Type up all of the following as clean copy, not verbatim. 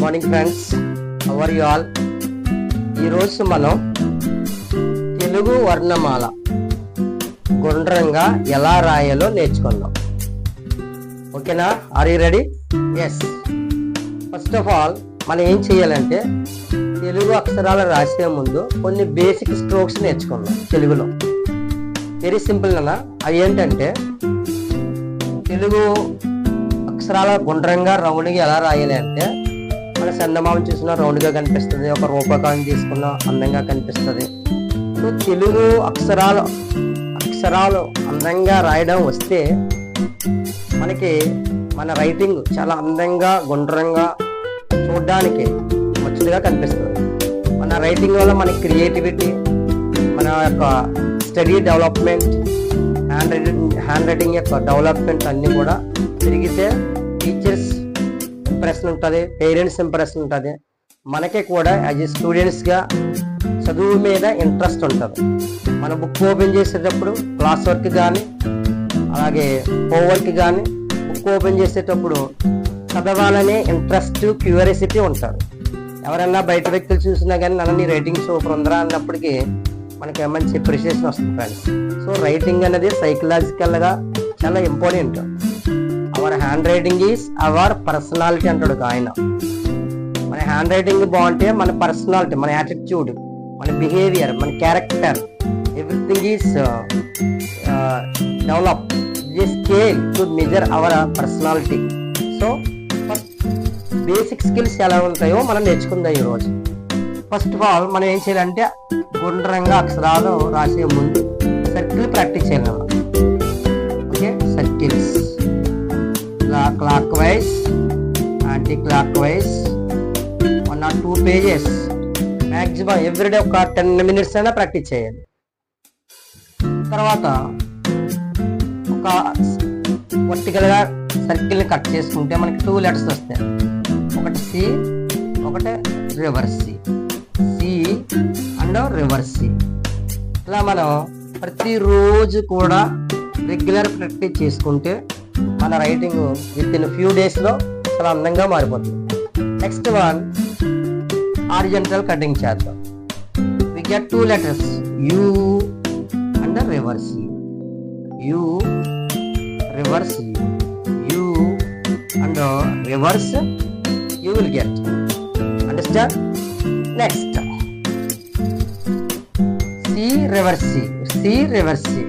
Morning friends, how are you all? ఈరోజు మనం తెలుగు వర్ణమాల గుండ్రంగా ఎలా రాయాలో నేర్చుకుందాం. ఓకేనా? Are you ready? Yes. First of all మనం ఏం చేయాలంటే తెలుగు అక్షరాలు రాసే ముందు కొన్ని బేసిక్ స్ట్రోక్స్ నేర్చుకుందాం తెలుగులో. వెరీ సింపుల్ అన్న. అవి ఏంటంటే తెలుగు అక్షరాల గుండ్రంగా రౌండ్గా ఎలా రాయాలి అంటే, మన చందమామ చూసినా రౌండ్గా కనిపిస్తుంది, ఒక రూపకాన్ని తీసుకున్న అందంగా కనిపిస్తుంది. సో తెలుగు అక్షరాలు అందంగా రాయడం వస్తే మనకి మన రైటింగ్ చాలా అందంగా గుండ్రంగా చూడడానికి ముచ్చటగా కనిపిస్తుంది. మన రైటింగ్ వల్ల మన క్రియేటివిటీ, మన యొక్క స్టడీ డెవలప్మెంట్, హ్యాండ్ రైటింగ్ యొక్క డెవలప్మెంట్ అన్నీ కూడా పెరిగితే టీచర్స్ ఇంప్రెషన్ ఉంటుంది, పేరెంట్స్ ఇంప్రెషన్ ఉంటుంది, మనకి కూడా యాజ్ ఏ స్టూడెంట్స్గా చదువు మీద ఇంట్రెస్ట్ ఉంటుంది. మన బుక్ ఓపెన్ చేసేటప్పుడు క్లాస్ వర్క్ కానీ అలాగే హోంవర్క్ కానీ బుక్ ఓపెన్ చేసేటప్పుడు చదవాలనే ఇంట్రెస్ట్, క్యూరియాసిటీ ఉంటుంది. ఎవరైనా బయట వ్యక్తులు చూసినా కానీ నన్ను నీ రైటింగ్ సూపర్ ఉందరా అన్నప్పటికీ మనకి మంచి అప్రిషియేషన్ వస్తుంది ఫ్రెండ్స్. సో రైటింగ్ అనేది సైకలాజికల్గా చాలా important. Our hand writing is our personality అంటాడు ఆయన. మన హ్యాండ్ రైటింగ్ బాగుంటే మన పర్సనాలిటీ, మన యాటిట్యూడ్, మన బిహేవియర్, మన character, everything is develop. Scale to measure hour personality. So first basic skills ఎలా ఉంటాయో మనం నేర్చుకుందాం ఈరోజు. ఫస్ట్ ఆఫ్ ఆల్ మనం ఏం చేయాలంటే గుండ్రంగా అక్షరాలు రాసే ముందు సర్కిల్ ప్రాక్టీస్ చేయాలి. Okay, circles clock wise, anti clock wise, 1 or 2 pages maximum everyday ఒక 10 minutes అయినా ప్రాక్టీస్ చేయాలి. తర్వాత ఒక వర్టికల్గా సర్కిల్ని కట్ చేసుకుంటే మనకి 2 letters వస్తాయి. ఒకటి సి, ఒకటి reverse C, C and reverse C. ఇలా మనం ప్రతిరోజు కూడా రెగ్యులర్ ప్రాక్టీస్ చేసుకుంటే మన రైటింగ్ విత్ ఇన్ ఫ్యూ డేస్లో చాలా అందంగా మారిపోతుంది. నెక్స్ట్ వన్ హారిజంటల్ కటింగ్ చేద్దాం. We get 2 letters U and reverse U, U reverse U, U and reverse U will get. Understand? Next C reverse C, C reverse C,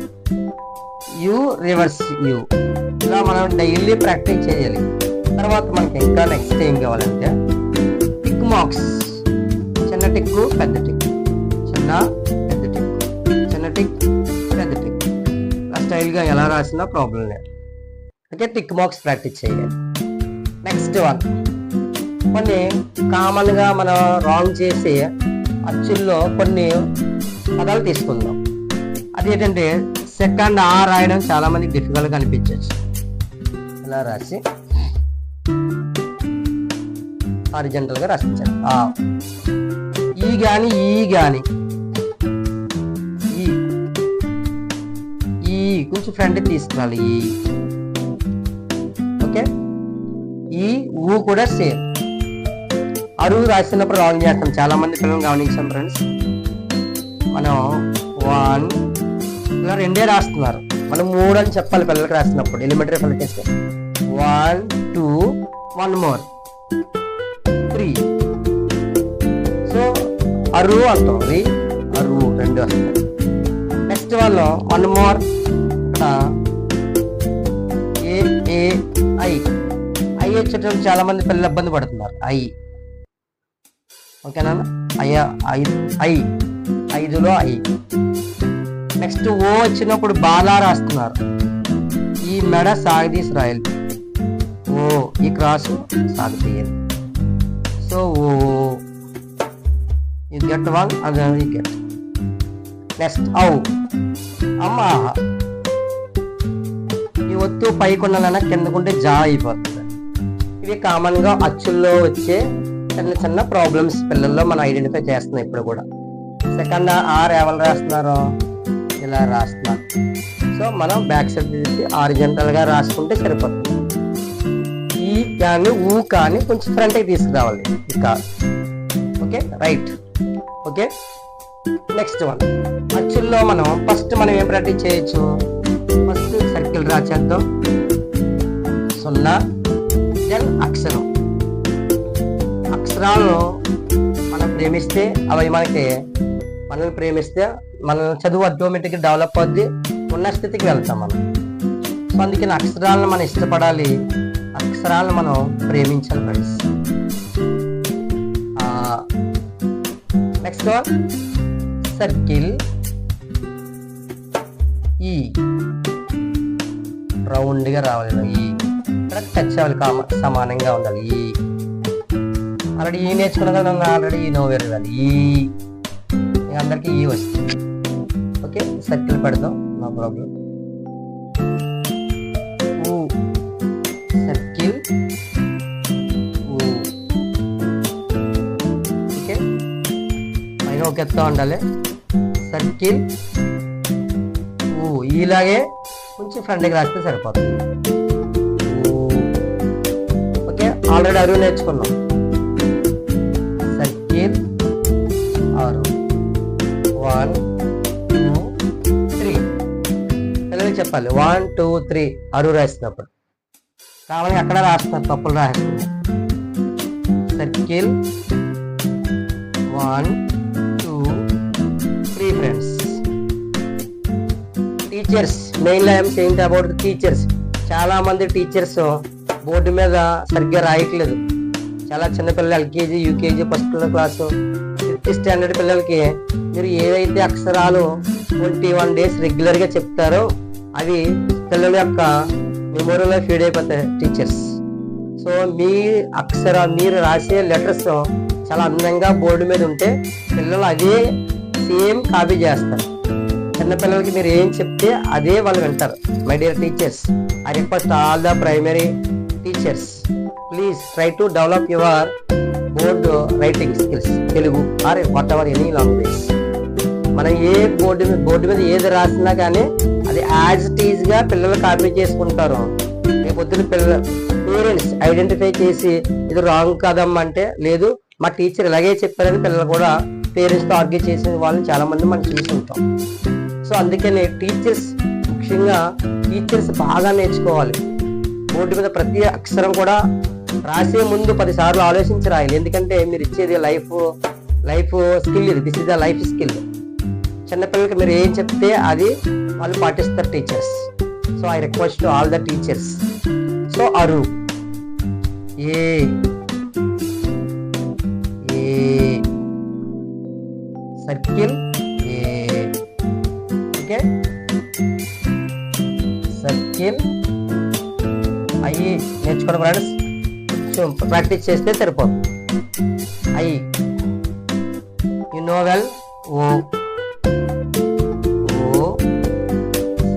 U reverse U. ఇలా మనం daily practice చేయాలి. తర్వాత మనకి ఇంకా next ఏం కావాలంటే tick marks. చిన్న టిక్కు, పెద్ద టిక్, చిన్న పెద్ద టిక్, చిన్న టిక్, పెద్ద టిక్. ఇలా స్టైల్గా ఎలా రాసినా ప్రాబ్లం లేదు. ఓకే, టిక్ మార్క్స్ ప్రాక్టీస్ చేయాలి. నెక్స్ట్ వన్ కొన్ని కామన్గా మనం రాంగ్ చేసే అచ్చుల్లో కొన్ని పదాలు తీసుకుందాం. అదేంటంటే సెకండ్ ఆ రాయడం చాలా మందికి డిఫికల్ట్గా అనిపించవచ్చు. ఇలా రాసి హారిజంటల్గా రాసించాలి. ఈ కానీ ఈ కొంచెం ఫ్రంట్ తీసుకురాలి. ఓకే, ఈ ఊ కూడా సేమ్. అరువు రాసినప్పుడు రాంగ్ చేస్తాం. చాలా మంది పిల్లలు గమనించాం ఫ్రెండ్స్. మనం 1 ఇలా 2 రాస్తున్నారు. మనం 3 అని చెప్పాలి పిల్లలకి రాసినప్పుడు. ఎలిమెంటరీ పిల్లలకి వేస్తే 1 2 1 more 3. సో అరువు అంటాం, అరువు 2 వస్తాయి. నెక్స్ట్ వాళ్ళు 1 more ఇక్కడ ఐ వచ్చేటప్పుడు చాలా మంది పిల్లలు ఇబ్బంది పడుతున్నారు. ఓకేనా? ఐదులో ఐ. నెక్స్ట్ ఓ వచ్చినప్పుడు బాలా రాస్తున్నారు. ఈ మెడ సాగదీసి రాయాలి. ఓ ఈ క్రాస్ సాగదీయాలి. సో ఓ ఇది గెట్ వన్, అది గెట్. నెక్స్ట్ ఔ, అమ్మ. ఈ ఒత్తు పైకున్న కిందకుంటే జా అయిపోతుంది. ఇవి కామన్గా అచ్చుల్లో వచ్చే చిన్న చిన్న ప్రాబ్లమ్స్ పిల్లల్లో మనం ఐడెంటిఫై చేస్తున్నాం ఇప్పుడు కూడా. సెకండ్ ఆర్ ఎవరు రాస్తున్నారు, ఇలా రాస్తున్నారు. సో మనం బ్యాక్ సైడ్ తీసి హారిజంటల్గా రాసుకుంటే సరిపోతుంది. ఈ కానీ ఊ కానీ కొంచెం ఫ్రంట్కి తీసుకురావాలి ఇక. Okay right. Okay next one. అచ్చుల్లో మనం ఫస్ట్ ఏం ప్రాక్టీస్ చేయొచ్చు, ఫస్ట్ సర్కిల్ డ్రా చేద్దాం. 0 దెన్ అక్షరం. అక్షరాలను మనం ప్రేమిస్తే అవి మనల్ని ప్రేమిస్తే మన చదువు ఆటోమేటిక్గా డెవలప్ అవుద్ది, ఉన్న స్థితికి వెళ్తాం మనం. సో అందుకని అక్షరాలను మనం ఇష్టపడాలి, అక్షరాలను మనం ప్రేమించాలి ఫ్రెండ్స్. నెక్స్ట్ వన్ సర్కిల్ ఈ రౌండ్గా రావాలి, ఈ ఇక్కడ టచ్ అవ్వాలి, సమానంగా ఉండాలి. ఈ ఆల్రెడీ ఈ నేర్చుకున్నా కదా, ఆల్రెడీ ఈ నో వేరు కాదు, ఈ అందరికీ ఈ వస్తుంది. ఓకే సర్కిల్ పెడదాం, నో ప్రాబ్లం. సర్కిల్ ఓకే పైన ఒక ఎత్తా ఉండాలి. సర్కిల్ ఇలాగే కొంచెం ఫ్రంట్కి రాస్తే సరిపోతుంది. ఓకే ఆల్రెడీ అరువు నేర్చుకున్నాం. సర్కిల్ ఆరు 1 2 3 పిల్లలకి చెప్పాలి 1 2 3 అరువు రాసినప్పుడు. కావాలి అక్కడ రాస్తున్నారు, తప్పులు రాస్తున్నారు. Circle 1 2 3 friends. Teachers mainly I'm saying about the teachers. చాలా మంది టీచర్స్ బోర్డు మీద సరిగ్గా రాయట్లేదు. చాలా చిన్నపిల్లలు LKG UKG first class 5th standard పిల్లలకి మీరు ఏదైతే అక్షరాలు 21 డేస్ రెగ్యులర్గా చెప్తారో అవి పిల్లల యొక్క మెమొరీలో ఫీడ్ అయిపోతాయి టీచర్స్. సో మీరు రాసే లెటర్స్ చాలా అందంగా బోర్డు మీద ఉంటే పిల్లలు అదే సేమ్ కాపీ చేస్తారు. చిన్నపిల్లలకి మీరు ఏం చెప్తే అదే వాళ్ళు వింటారు. My dear teachers, I request all the primary teachers, please try to develop your board writing skills, Telugu or whatever any language. మనం ఏ బోర్డు మీద ఏది రాసినా కానీ అది యాజ్ ఇట్ ఈజ్ గా పిల్లలు కాపీ చేసుకుంటారు. రేపొద్దున పేరెంట్స్ ఐడెంటిఫై చేసి ఇది రాంగ్ కదమ్మా అంటే లేదు మా టీచర్ ఇలాగే చెప్పారని పిల్లలు కూడా పేరెంట్స్తో ఆర్గ్యూ చేసిన వాళ్ళని చాలా మంది మనం చూసి ఉంటాం. సో అందుకని టీచర్స్, ముఖ్యంగా టీచర్స్ బాగా నేర్చుకోవాలి. బోర్డు మీద ప్రతి అక్షరం కూడా రాసే ముందు 10 సార్లు ఆలోచించి రాయాలి. ఎందుకంటే మీరు ఇచ్చేది లైఫ్ స్కిల్, ఇది this is the life skill. చిన్నపిల్లలకి మీరు ఏం చెప్తే అది వాళ్ళు పాటిస్తారు teachers. So I request to all the teachers. So అరు A circle A. Okay circle అయ్యి నేర్చుకోండి ఫ్రెండ్స్, కొంచెం ప్రాక్టీస్ చేస్తే సరిపోతుంది. అయ్యి you know well. O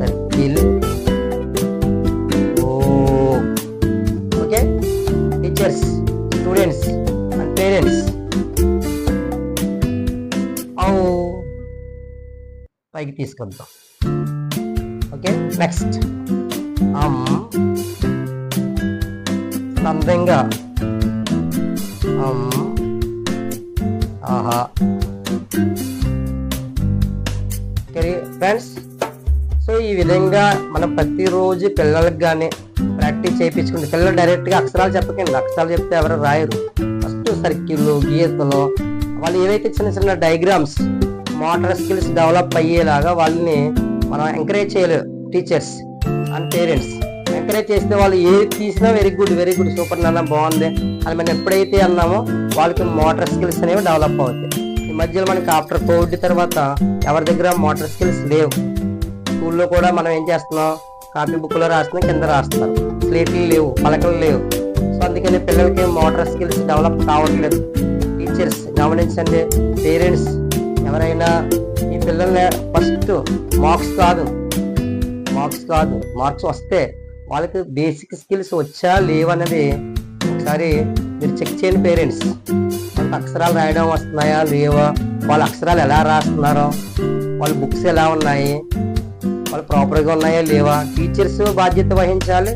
circle O. Okay teachers, students and parents పైకి తీసుకొద్దాం. ఓకే నెక్స్ట్ అందంగా ఆహా. ఫ్రెండ్స్, సో ఈ విధంగా మనం ప్రతిరోజు పిల్లలకు కానీ ప్రాక్టీస్ చేయించుకుంటే పిల్లలు డైరెక్ట్గా అక్షరాలు చెప్పకండి. అక్షరాలు చెప్తే ఎవరు రాయరు. ఫస్ట్ సర్కిల్ గీతలు వాళ్ళు ఏవైతే చిన్న చిన్న డయాగ్రామ్స్ మోటార్ స్కిల్స్ డెవలప్ అయ్యేలాగా వాళ్ళని మనం ఎంకరేజ్ చేయలేదు. టీచర్స్ అండ్ పేరెంట్స్ ఎంకరేజ్ చేస్తే వాళ్ళు ఏది తీసినా వెరీ గుడ్ సూపర్ నాన్న బాగుంది అని మనం ఎప్పుడైతే అన్నామో వాళ్ళకి మోటార్ స్కిల్స్ అనేవి డెవలప్ అవుతాయి. ఈ మధ్యలో మనకి ఆఫ్టర్ కోవిడ్ తర్వాత ఎవరి దగ్గర మోటార్ స్కిల్స్ లేవు. స్కూల్లో కూడా మనం ఏం చేస్తున్నాం, కాపీ బుక్లో రాస్తున్నాం, కింద రాస్తున్నారు, స్లేట్లు లేవు, పలకలు లేవు. సో అందుకని పిల్లలకి మోటార్ స్కిల్స్ డెవలప్ కావట్లేదు. టీచర్స్ గమనించండి, పేరెంట్స్ ఎవరైనా ఈ పిల్లల్ని ఫస్ట్ మార్క్స్ కాదు మార్క్స్ వస్తే వాళ్ళకి బేసిక్ స్కిల్స్ వచ్చా లేవన్నది ఒకసారి మీరు చెక్ చేయండి. పేరెంట్స్ వాళ్ళకి అక్షరాలు రాయడం వస్తున్నాయా లేవా, వాళ్ళ అక్షరాలు ఎలా రాస్తున్నారో, వాళ్ళ బుక్స్ ఎలా ఉన్నాయి, వాళ్ళు ప్రాపర్గా ఉన్నాయా లేవా, టీచర్స్ బాధ్యత వహించాలి.